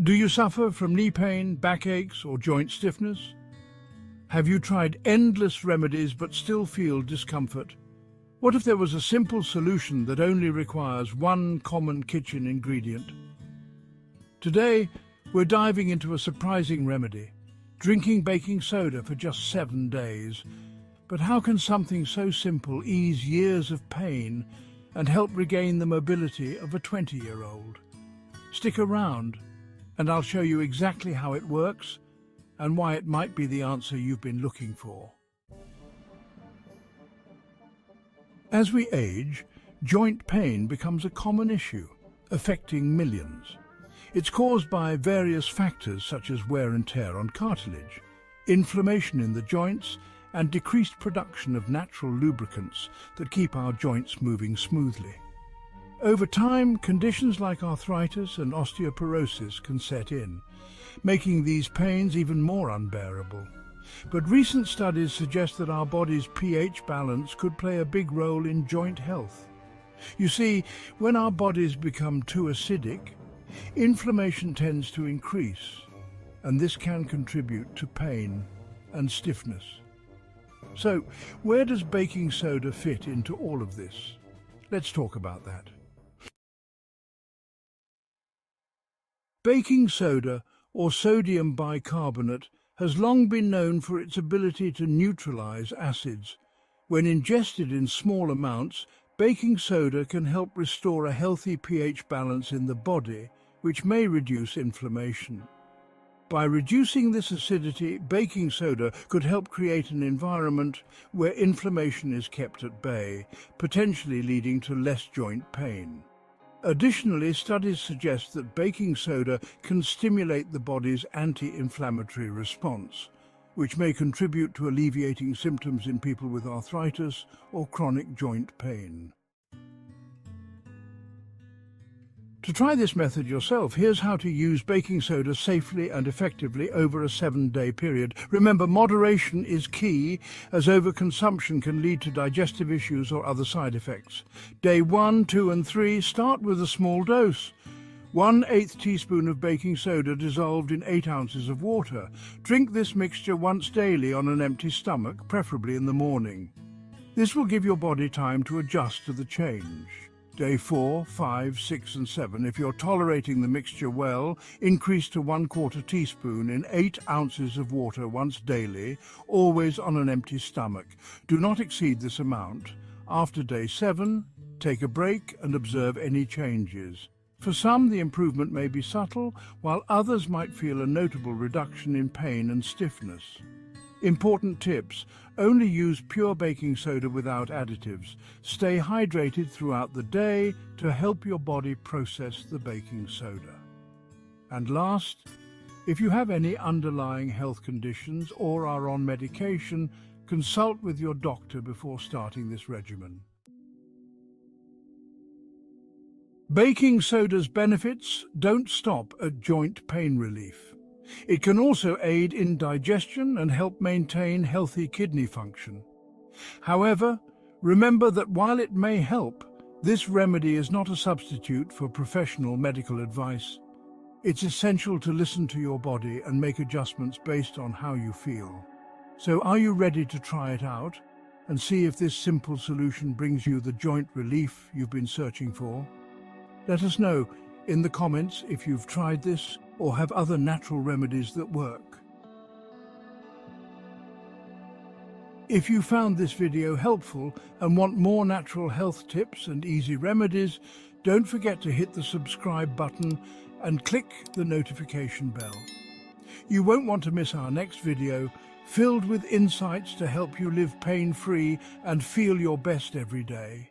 Do you suffer from knee pain, backaches, or joint stiffness? Have you tried endless remedies but still feel discomfort? What if there was a simple solution that only requires one common kitchen ingredient? Today, we're diving into a surprising remedy, drinking baking soda for just 7 days. But how can something so simple ease years of pain and help regain the mobility of a 20-year-old? Stick around, and I'll show you exactly how it works and why it might be the answer you've been looking for. As we age, joint pain becomes a common issue, affecting millions. It's caused by various factors such as wear and tear on cartilage, inflammation in the joints, and decreased production of natural lubricants that keep our joints moving smoothly. Over time, conditions like arthritis and osteoporosis can set in, making these pains even more unbearable. But recent studies suggest that our body's pH balance could play a big role in joint health. You see, when our bodies become too acidic, inflammation tends to increase, and this can contribute to pain and stiffness. So, where does baking soda fit into all of this? Let's talk about that. Baking soda, or sodium bicarbonate, has long been known for its ability to neutralize acids. When ingested in small amounts, baking soda can help restore a healthy pH balance in the body, which may reduce inflammation. By reducing this acidity, baking soda could help create an environment where inflammation is kept at bay, potentially leading to less joint pain. Additionally, studies suggest that baking soda can stimulate the body's anti-inflammatory response, which may contribute to alleviating symptoms in people with arthritis or chronic joint pain. To try this method yourself, here's how to use baking soda safely and effectively over a 7-day period. Remember, moderation is key, as overconsumption can lead to digestive issues or other side effects. Day 1, 2, and 3, start with a small dose. 1/8 teaspoon of baking soda dissolved in 8 ounces of water. Drink this mixture once daily on an empty stomach, preferably in the morning. This will give your body time to adjust to the change. Day 4, 5, 6, and 7, if you're tolerating the mixture well, increase to 1/4 teaspoon in 8 ounces of water once daily, always on an empty stomach. Do not exceed this amount. After day 7, take a break and observe any changes. For some, the improvement may be subtle, while others might feel a notable reduction in pain and stiffness. Important tips: only use pure baking soda without additives. Stay hydrated throughout the day to help your body process the baking soda. And last, if you have any underlying health conditions or are on medication, consult with your doctor before starting this regimen. Baking soda's benefits don't stop at joint pain relief. It can also aid in digestion and help maintain healthy kidney function. However, remember that while it may help, this remedy is not a substitute for professional medical advice. It's essential to listen to your body and make adjustments based on how you feel. So are you ready to try it out and see if this simple solution brings you the joint relief you've been searching for? Let us know in the comments if you've tried this or have other natural remedies that work. If you found this video helpful and want more natural health tips and easy remedies, don't forget to hit the subscribe button and click the notification bell. You won't want to miss our next video, filled with insights to help you live pain-free and feel your best every day.